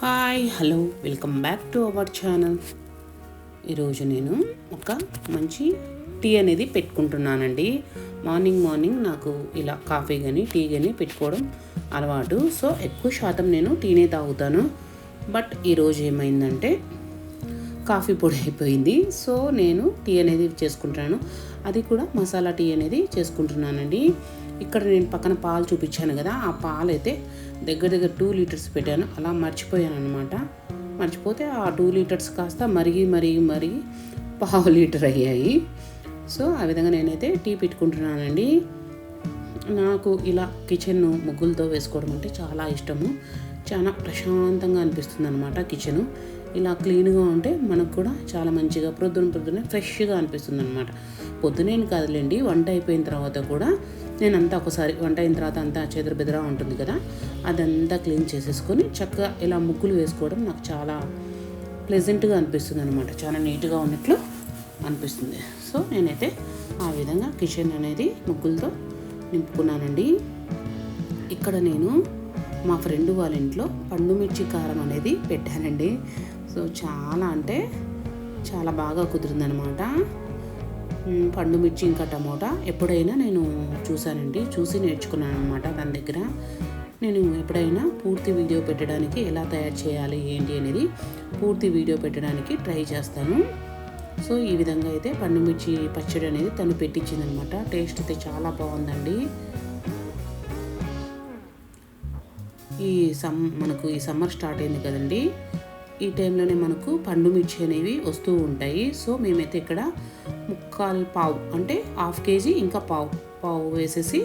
Hi hello welcome back to our channel. ఈరోజు నేను ఒక మంచి టీ అనేది పెట్టుకుంటున్నానండి. మార్నింగ్ నాకు ఇలా కాఫీ కానీ టీ కానీ పెట్టుకోవడం అలవాటు. సో ఎక్కువ శాతం నేను టీనే తాగుతాను. బట్ ఈరోజు ఏమైందంటే కాఫీ పొడి అయిపోయింది. సో నేను టీ అనేది చేసుకుంటున్నాను. అది కూడా మసాలా టీ అనేది చేసుకుంటున్నానండి. ఇక్కడ నేను పక్కన పాలు చూపించాను కదా, ఆ పాలు అయితే దగ్గర 2 లీటర్స్ పెట్టాను. అలా మర్చిపోయాను అనమాట. మర్చిపోతే ఆ 2 లీటర్స్ కాస్త మరిగి ½ లీటర్ అయ్యాయి. సో ఆ విధంగా నేనైతే టీ పెట్టుకుంటున్నానండి. నాకు ఇలా కిచెన్ ముగ్గులతో వేసుకోవడం అంటే చాలా ఇష్టము. చాలా ప్రశాంతంగా అనిపిస్తుంది అనమాట. కిచెను ఇలా క్లీన్గా ఉంటే మనకు కూడా చాలా మంచిగా పొద్దున్నే ఫ్రెష్గా అనిపిస్తుంది అనమాట. పొద్దునేం కాదులేండి, వంట అయిపోయిన తర్వాత కూడా నేనంతా ఒకసారి వంట అయిన తర్వాత అంతా చెదరబెదరా ఉంటుంది కదా, అదంతా క్లీన్ చేసేసుకొని చక్కగా ఇలా ముగ్గులు వేసుకోవడం నాకు చాలా ప్లెజెంట్గా అనిపిస్తుంది అనమాట. చాలా నీట్గా ఉన్నట్లు అనిపిస్తుంది. సో నేనైతే ఆ విధంగా కిచెన్ అనేది ముగ్గులతో నింపుకున్నానండి. ఇక్కడ నేను మా ఫ్రెండ్ వాళ్ళ ఇంట్లో పండుమిర్చి కారం అనేది పెట్టానండి. సో చాలా అంటే చాలా బాగా కుదిరిందనమాట. పండుమిర్చి ఇంకా టమోటా ఎప్పుడైనా నేను చూసి నేర్చుకున్నాను అనమాట తన దగ్గర. నేను ఎప్పుడైనా పూర్తి వీడియో పెట్టడానికి ఎలా తయారు చేయాలి ఏంటి అనేది పూర్తి వీడియో పెట్టడానికి ట్రై చేస్తాను. సో ఈ విధంగా అయితే పండుమిర్చి పచ్చడి అనేది తను పెట్టించిందనమాట. టేస్ట్ అయితే చాలా బాగుందండి. మనకు ఈ సమ్మర్ స్టార్ట్ అయింది కదండి, ఈ టైంలోనే మనకు పండుమిర్చి అనేవి వస్తూ ఉంటాయి. సో మేమైతే ఇక్కడ పావు అంటే ½ కేజీ ఇంకా పావు వేసేసి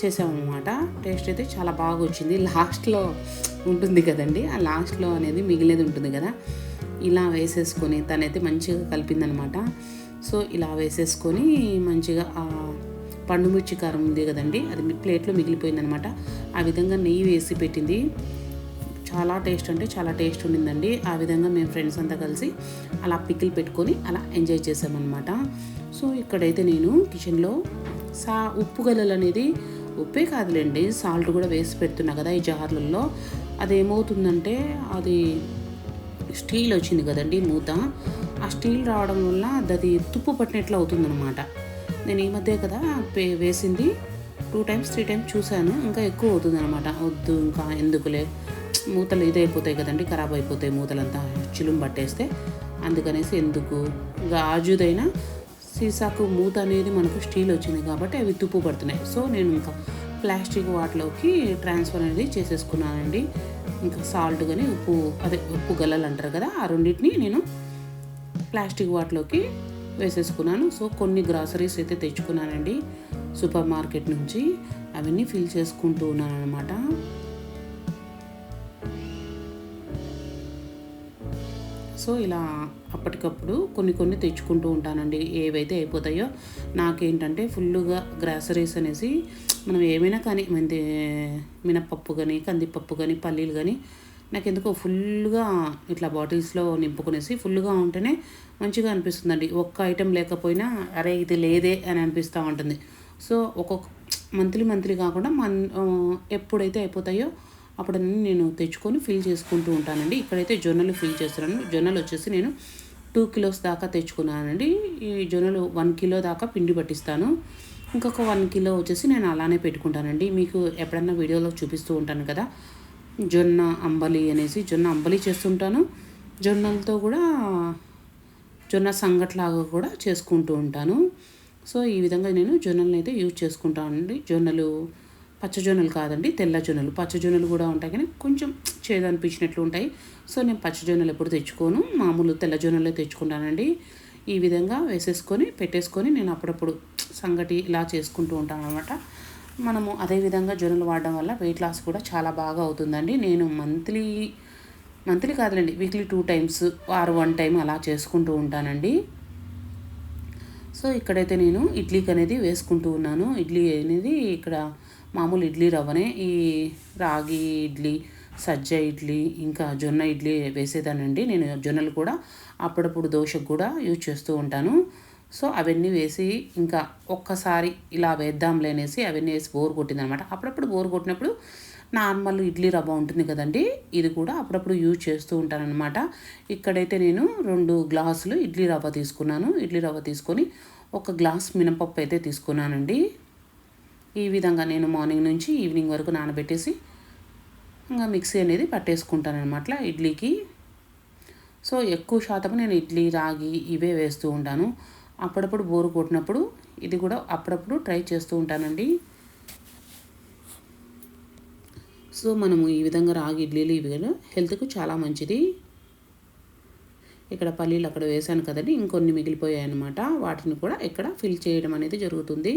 చేసామన్నమాట. టేస్ట్ అయితే చాలా బాగా వచ్చింది. లాస్ట్లో ఉంటుంది కదండి, ఆ లాస్ట్లో అనేది మిగిలేది ఉంటుంది కదా, ఇలా వేసేసుకొని తనైతే మంచిగా కలిపిందనమాట. సో ఇలా వేసేసుకొని మంచిగా పండుమిర్చి కారం ఉంది కదండి, అది ప్లేట్లో మిగిలిపోయిందనమాట. ఆ విధంగా నెయ్యి వేసి పెట్టింది. చాలా టేస్ట్ అంటే చాలా టేస్ట్ ఉండిందండి. ఆ విధంగా మేము ఫ్రెండ్స్ అంతా కలిసి అలా పికిల్ పెట్టుకొని అలా ఎంజాయ్ చేసామన్నమాట. సో ఇక్కడైతే నేను కిచెన్లో ఉప్పు గల్లలు అనేది, ఉప్పే కాదులేండి సాల్ట్ కూడా వేసి పెడుతున్నా కదా ఈ జార్లలో. అదేమవుతుందంటే అది స్టీల్ వచ్చింది కదండి మూత, ఆ స్టీల్ రావడం వల్ల అది తుప్పు పట్టినట్లు అవుతుందన్నమాట. నేను ఈ మధ్య కదా వేసింది 2 times 3 times చూశాను, ఇంకా ఎక్కువ అవుతుంది అనమాట. వద్దు ఇంకా ఎందుకులే, మూతలు ఇదైపోతాయి కదండి, ఖరాబ్ అయిపోతాయి మూతలంతా చిలుము పట్టేస్తే, అందుకనేసి ఎందుకు గాజుదైనా సీసాకు మూత అనేది మనకు స్టీల్ వచ్చింది కాబట్టి అవి తుప్పు పడుతున్నాయి. సో నేను ఇంకా ప్లాస్టిక్ వాటిలోకి ట్రాన్స్ఫర్ అనేది చేసేసుకున్నానండి. ఇంకా సాల్ట్ కానీ ఉప్పు గల్లలు అంటారు కదా, ఆ రెండింటిని నేను ప్లాస్టిక్ వాటిలోకి వేసేసుకున్నాను. సో కొన్ని గ్రాసరీస్ అయితే తెచ్చుకున్నానండి సూపర్ మార్కెట్ నుంచి, అవన్నీ ఫిల్ చేసుకుంటూ ఉన్నాను అనమాట. సో ఇలా అప్పటికప్పుడు కొన్ని తెచ్చుకుంటూ ఉంటానండి. ఏవైతే అయిపోతాయో నాకేంటంటే ఫుల్గా గ్రాసరీస్ అనేసి మనం ఏమైనా కానీ మినపప్పు కానీ కందిపప్పు కానీ పల్లీలు కానీ నాకు ఎందుకో ఫుల్గా ఇట్లా బాటిల్స్లో నింపుకునేసి ఫుల్గా ఉంటేనే మంచిగా అనిపిస్తుందండి. ఒక్క ఐటెం లేకపోయినా అరే ఇది లేదే అని అనిపిస్తూ ఉంటుంది. సో ఒక్కొక్క మంత్లీ కాకుండా ఎప్పుడైతే అయిపోతాయో అప్పుడు నేను తెచ్చుకొని ఫిల్ చేసుకుంటూ ఉంటానండి. ఇక్కడైతే జొన్నలు ఫిల్ చేస్తున్నాను. జొన్నలు వచ్చేసి నేను 2 kilos దాకా తెచ్చుకున్నానండి. ఈ జొన్నలు 1 kilo దాకా పిండి పట్టిస్తాను. ఇంకొక 1 kilo వచ్చేసి నేను అలానే పెట్టుకుంటానండి. మీకు ఎప్పుడన్నా వీడియోలో చూపిస్తూ ఉంటాను కదా, జొన్న అంబలి చేస్తుంటాను. జొన్నలతో కూడా జొన్న సంగట్లాగా కూడా చేసుకుంటూ ఉంటాను. సో ఈ విధంగా నేను జొన్నలను అయితే యూజ్ చేసుకుంటానండి. జొన్నలు పచ్చజొన్నలు కాదండి, తెల్ల జొన్నలు. పచ్చజొన్నలు కూడా ఉంటాయి కానీ కొంచెం చేదు అనిపించినట్లు ఉంటాయి. సో నేను పచ్చజొన్నలు ఎప్పుడు తెచ్చుకోను, మామూలు తెల్ల జొన్నలే తెచ్చుకుంటానండి. ఈ విధంగా వేసేసుకొని పెట్టేసుకొని నేను అప్పుడప్పుడు సంగటి ఇలా చేసుకుంటూ ఉంటాను అనమాట. మనము అదేవిధంగా జొన్నలు వాడడం వల్ల వెయిట్ లాస్ కూడా చాలా బాగా అవుతుందండి. నేను మంత్లీ కాదులేండి, వీక్లీ 2 times ఆర్ 1 time అలా చేసుకుంటూ ఉంటానండి. సో ఇక్కడైతే నేను ఇడ్లీకి అనేది వేసుకుంటూ ఉన్నాను. ఇడ్లీ అనేది ఇక్కడ మామూలు ఇడ్లీ రవ్వనే, ఈ రాగి ఇడ్లీ, సజ్జ ఇడ్లీ, ఇంకా జొన్న ఇడ్లీ వేసేదానండి. నేను జొన్నలు కూడా అప్పుడప్పుడు దోశకు కూడా యూజ్ చేస్తూ ఉంటాను. సో అవన్నీ వేసి ఇంకా ఒక్కసారి ఇలా వేద్దాంలే అనేసి అవన్నీ వేసి బోర్ కొట్టిందనమాట. అప్పుడప్పుడు బోర్ కొట్టినప్పుడు నార్మల్ ఇడ్లీ రవ్వ ఉంటుంది కదండి, ఇది కూడా అప్పుడప్పుడు యూజ్ చేస్తూ ఉంటానన్నమాట. ఇక్కడైతే నేను 2 గ్లాసులు ఇడ్లీ రవ్వ తీసుకున్నాను. ఇడ్లీ రవ్వ తీసుకొని 1 గ్లాస్ మినపప్పు అయితే తీసుకున్నానండి. ఈ విధంగా నేను మార్నింగ్ నుంచి ఈవినింగ్ వరకు నానబెట్టేసి ఇంకా మిక్సీ అనేది పట్టేసుకుంటాను అనమాట ఇడ్లీకి. సో ఎక్కువ శాతం నేను ఇడ్లీ, రాగి ఇవే వేస్తూ ఉంటాను. అప్పుడప్పుడు బోరు కొట్టినప్పుడు ఇది కూడా అప్పుడప్పుడు ట్రై చేస్తూ ఉంటానండి. సో మనము ఈ విధంగా రాగి ఇడ్లీలు ఇవి కూడా హెల్త్కు చాలా మంచిది. ఇక్కడ పల్లీలు అక్కడ వేసాను కదండి, ఇంకొన్ని మిగిలిపోయాయి అన్నమాట. వాటిని కూడా ఇక్కడ ఫిల్ చేయడం అనేది జరుగుతుంది.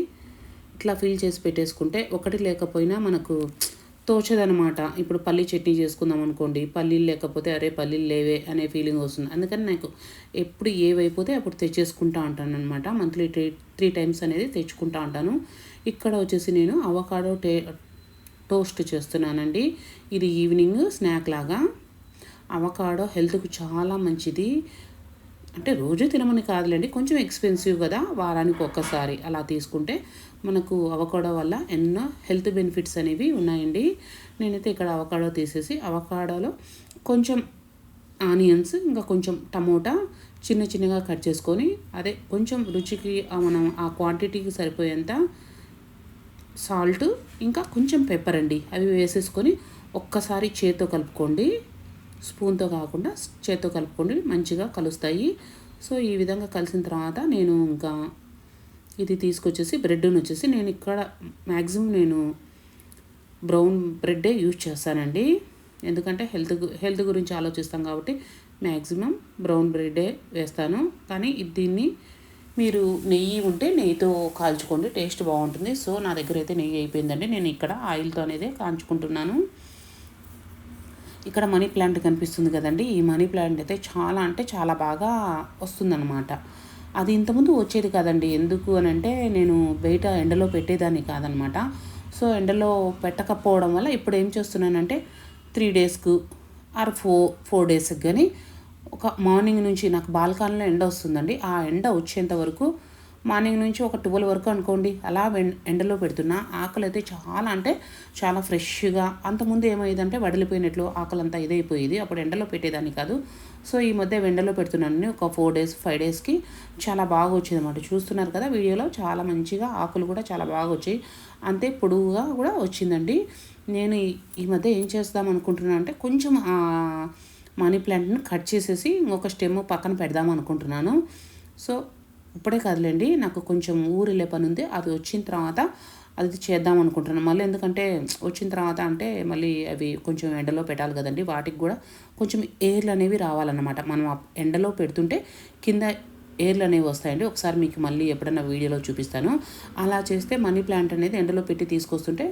ఇట్లా ఫిల్ చేసి పెట్టేసుకుంటే ఒకటి లేకపోయినా మనకు తోచదనమాట. ఇప్పుడు పల్లీ చట్నీ చేసుకుందాం అనుకోండి, పల్లీలు లేకపోతే అరే పల్లీలు లేవే అనే ఫీలింగ్ వస్తుంది. అందుకని నాకు ఎప్పుడు ఏవైపోతే అప్పుడు తెచ్చేసుకుంటా ఉంటాను అనమాట. మంత్లీ 3 టైమ్స్ అనేది తెచ్చుకుంటా ఉంటాను. ఇక్కడ వచ్చేసి నేను అవకాడో టోస్ట్ చేస్తున్నానండి. ఇది ఈవినింగ్ స్నాక్ లాగా. అవకాడో హెల్త్కు చాలా మంచిది. అంటే రోజు తినమని కాదులేండి, కొంచెం ఎక్స్పెన్సివ్ కదా, వారానికి ఒక్కసారి అలా తీసుకుంటే మనకు అవకాడో వల్ల ఎన్నో హెల్త్ బెనిఫిట్స్ అనేవి ఉన్నాయండి. నేనైతే ఇక్కడ అవకాడో తీసేసి అవకాడోలో కొంచెం ఆనియన్స్, ఇంకా కొంచెం టమోటా చిన్నగా కట్ చేసుకొని, అదే కొంచెం రుచికి మనం ఆ క్వాంటిటీకి సరిపోయేంత సాల్ట్, ఇంకా కొంచెం పెప్పర్ అండి, అవి వేసేసుకొని ఒక్కసారి చేత్తో కలుపుకోండి. స్పూన్తో కాకుండా చేత్తో కలుపుకోండి, మంచిగా కలుస్తాయి. సో ఈ విధంగా కలిసిన తర్వాత నేను ఇంకా ఇది తీసుకొచ్చేసి బ్రెడ్ను వచ్చేసి నేను ఇక్కడ మ్యాక్సిమం నేను బ్రౌన్ బ్రెడ్డే యూజ్ చేస్తానండి. ఎందుకంటే హెల్త్ గురించి ఆలోచిస్తాం కాబట్టి మ్యాక్సిమం బ్రౌన్ బ్రెడ్డే వేస్తాను. కానీ దీన్ని మీరు నెయ్యి ఉంటే నెయ్యితో కాల్చుకోండి, టేస్ట్ బాగుంటుంది. సో నా దగ్గర అయితే నెయ్యి అయిపోయిందండి, నేను ఇక్కడ ఆయిల్తో అనేది కాల్చుకుంటున్నాను. ఇక్కడ మనీ ప్లాంట్ కనిపిస్తుంది కదండి, ఈ మనీ ప్లాంట్ అయితే చాలా అంటే చాలా బాగా వస్తుందన్నమాట. అది ఇంతకుముందు వచ్చేది కాదండి. ఎందుకు అని అంటే నేను బయట ఎండలో పెట్టేదాన్ని కాదనమాట. సో ఎండలో పెట్టకపోవడం వల్ల ఇప్పుడు ఏం చేస్తున్నానంటే 3 డేస్కు ఆర్ 4 డేస్కి కానీ ఒక మార్నింగ్ నుంచి నాకు బాల్కనీలో ఎండ వస్తుందండి, ఆ ఎండ వచ్చేంత వరకు మార్నింగ్ నుంచి ఒక 12 వరకు అనుకోండి అలా ఎండలో పెడుతున్నా. ఆకులు అయితే చాలా అంటే చాలా ఫ్రెష్గా, అంతకుముందు ఏమయ్యేదంటే వడిలిపోయినట్లు ఆకులంతా ఇదైపోయేది, అప్పుడు ఎండలో పెట్టేదాన్ని కాదు. సో ఈ మధ్య ఎండలో పెడుతున్నాను ఒక 4 డేస్ 5 డేస్కి చాలా బాగా వచ్చింది అన్నమాట. చూస్తున్నారు కదా వీడియోలో, చాలా మంచిగా ఆకులు కూడా చాలా బాగా వచ్చాయి, అంతే పొడుగుగా కూడా వచ్చిందండి. నేను ఈ మధ్య ఏం చేద్దాం అనుకుంటున్నాను అంటే కొంచెం మనీ ప్లాంట్ని కట్ చేసేసి ఇంకొక స్టెమ్ పక్కన పెడదాం అనుకుంటున్నాను. సో ఇప్పుడే కాదులేండి, నాకు కొంచెం ఊరిలే పని ఉంది, అది వచ్చిన తర్వాత అది చేద్దాం అనుకుంటున్నాను. మళ్ళీ ఎందుకంటే వచ్చిన తర్వాత అంటే మళ్ళీ అవి కొంచెం ఎండలో పెట్టాలి కదండి, వాటికి కూడా కొంచెం ఎయిర్లు అనేవి రావాలన్నమాట. మనం ఎండలో పెడుతుంటే కింద ఎయిర్లు అనేవి వస్తాయండి. ఒకసారి మీకు మళ్ళీ ఎప్పుడైనా వీడియోలో చూపిస్తాను. అలా చేస్తే మనీ ప్లాంట్ అనేది ఎండలో పెట్టి తీసుకొస్తుంటే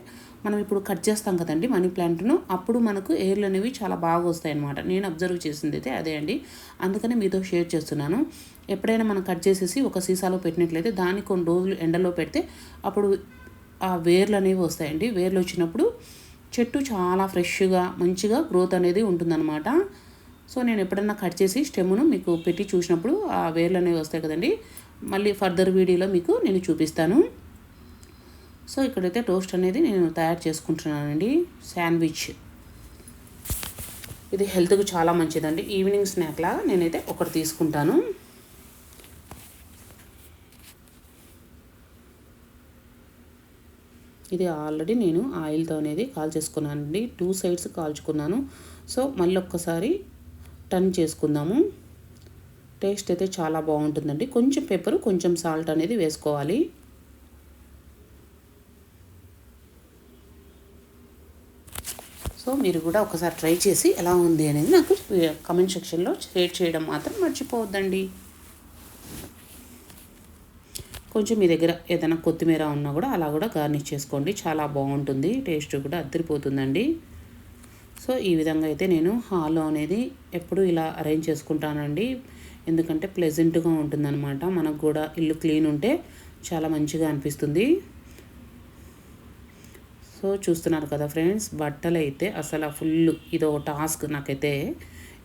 మనం ఇప్పుడు కట్ చేస్తాం కదండి మనీ ప్లాంట్ను, అప్పుడు మనకు ఎయిర్లు అనేవి చాలా బాగా వస్తాయి అన్నమాట. నేను అబ్జర్వ్ చేసింది అయితే అదే అండి, అందుకని మీతో షేర్ చేస్తున్నాను. ఎప్పుడైనా మనం కట్ చేసేసి ఒక సీసాలో పెట్టినట్లయితే దాన్ని కొన్ని రోజులు ఎండలో పెడితే అప్పుడు ఆ వేర్లు అనేవి వస్తాయండి. వేర్లు వచ్చినప్పుడు చెట్టు చాలా ఫ్రెష్గా మంచిగా గ్రోత్ అనేది ఉంటుందన్నమాట. సో నేను ఎప్పుడన్నా కట్ చేసి స్టెమ్ను మీకు పెట్టి చూసినప్పుడు ఆ వేర్లు అనేవి వస్తాయి కదండి, మళ్ళీ ఫర్దర్ వీడియోలో మీకు నేను చూపిస్తాను. సో ఇక్కడైతే టోస్ట్ అనేది నేను తయారు చేసుకుంటున్నానండి. శాండ్విచ్ ఇది హెల్త్కు చాలా మంచిదండి. ఈవినింగ్ స్నాక్ లాగా నేనైతే ఒకటి తీసుకుంటాను. ఇది ఆల్రెడీ నేను ఆయిల్తో అనేది కాల్ చేసుకున్నానండి, 2 సైడ్స్ కాల్చుకున్నాను. సో మళ్ళీ ఒక్కసారి టర్న్ చేసుకుందాము. టేస్ట్ అయితే చాలా బాగుంటుందండి. కొంచెం పెప్పర్ కొంచెం సాల్ట్ అనేది వేసుకోవాలి. సో మీరు కూడా ఒకసారి ట్రై చేసి ఎలా ఉంది అనేది నాకు కామెంట్ సెక్షన్లో షేర్ చేయడం మాత్రం మర్చిపోవద్దండి. కొంచెం మీ దగ్గర ఏదైనా కొత్తిమీర ఉన్నా కూడా అలా కూడా గార్నిష్ చేసుకోండి, చాలా బాగుంటుంది, టేస్ట్ కూడా అద్దరిపోతుందండి. సో ఈ విధంగా అయితే నేను హాల్లో అనేది ఎప్పుడు ఇలా అరేంజ్ చేసుకుంటానండి, ఎందుకంటే ప్లెజెంట్గా ఉంటుందన్నమాట. మనకు కూడా ఇల్లు క్లీన్ ఉంటే చాలా మంచిగా అనిపిస్తుంది. సో చూస్తున్నారు కదా ఫ్రెండ్స్, బట్టలు అయితే అసలు ఫుల్ ఇదో టాస్క్ నాకైతే.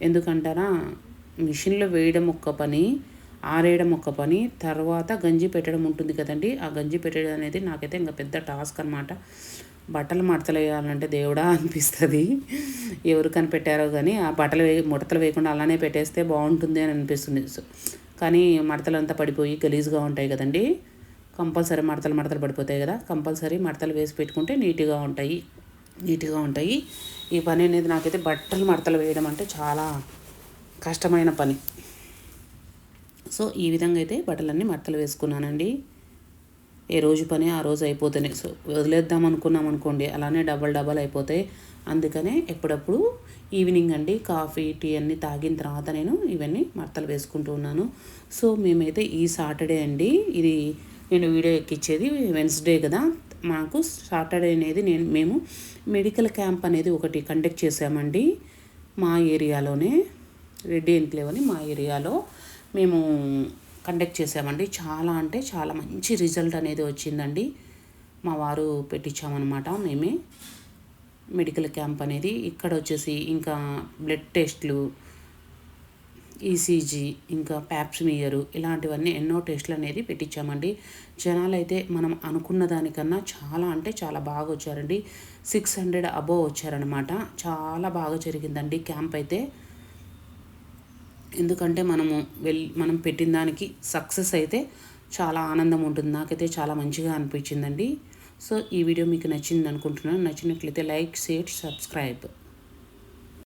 ఎందుకంటారా, మిషన్లో వేయడం ఒక్క పని, ఆరేయడం ఒక పని, తర్వాత గంజి పెట్టడం ఉంటుంది కదండి, ఆ గంజి పెట్టడం అనేది నాకైతే ఇంకా పెద్ద టాస్క్ అనమాట. బట్టలు మడతలు వేయాలంటే దేవుడా అనిపిస్తుంది. ఎవరు కనిపెట్టారో కానీ ఆ ముడతలు వేయకుండా అలానే పెట్టేస్తే బాగుంటుంది అని అనిపిస్తుంది. కానీ మడతలంతా పడిపోయి గలీజ్గా ఉంటాయి కదండి. కంపల్సరీ మడతలు పడిపోతాయి కదా, కంపల్సరీ మడతలు వేసి పెట్టుకుంటే నీట్గా ఉంటాయి. ఈ పని అనేది నాకైతే బట్టలు మడతలు వేయడం అంటే చాలా కష్టమైన పని. సో ఈ విధంగా అయితే బట్టలన్నీ మడతలు వేసుకున్నానండి. ఏ రోజు పని ఆ రోజు అయిపోతేనే, సో వదిలేద్దాం అనుకున్నాం అనుకోండి అలానే డబల్ అయిపోతాయి. అందుకనే ఎప్పుడప్పుడు ఈవినింగ్ అండి కాఫీ టీ అన్నీ తాగిన తర్వాత నేను ఇవన్నీ మడతలు వేసుకుంటూ ఉన్నాను. సో మేమైతే ఈ సాటర్డే అండి, ఇది నేను వీడియో ఎక్కించేది వెన్స్డే కదా, మాకు సాటర్డే అనేది మేము మెడికల్ క్యాంప్ అనేది ఒకటి కండక్ట్ చేసామండి మా ఏరియాలోనే. రెడ్డి ఎన్క్లేవ్ అని మా ఏరియాలో మేము కండక్ట్ చేసామండి. చాలా అంటే చాలా మంచి రిజల్ట్ అనేది వచ్చిందండి. మా వారు పెట్టించామన్నమాట మేమే మెడికల్ క్యాంప్ అనేది. ఇక్కడ వచ్చేసి ఇంకా బ్లడ్ టెస్ట్లు, ఈసీజీ, ఇంకా ప్యాప్స్మియర్ ఇలాంటివన్నీ ఎన్నో టెస్టులు అనేది పెట్టించామండి. జనాలు అయితే మనం అనుకున్న దానికన్నా చాలా అంటే చాలా బాగా వచ్చారండి. 600 అబోవ్ వచ్చారనమాట. చాలా బాగా జరిగిందండి క్యాంప్ అయితే. ఎందుకంటే మనం పెట్టిన దానికి సక్సెస్ అయితే చాలా ఆనందం ఉంటుంది. నాకైతే చాలా మంచిగా అనిపించిందండి. సో ఈ వీడియో మీకు నచ్చింది అనుకుంటున్నాను. నచ్చినట్లయితే లైక్, షేర్, సబ్స్క్రైబ్.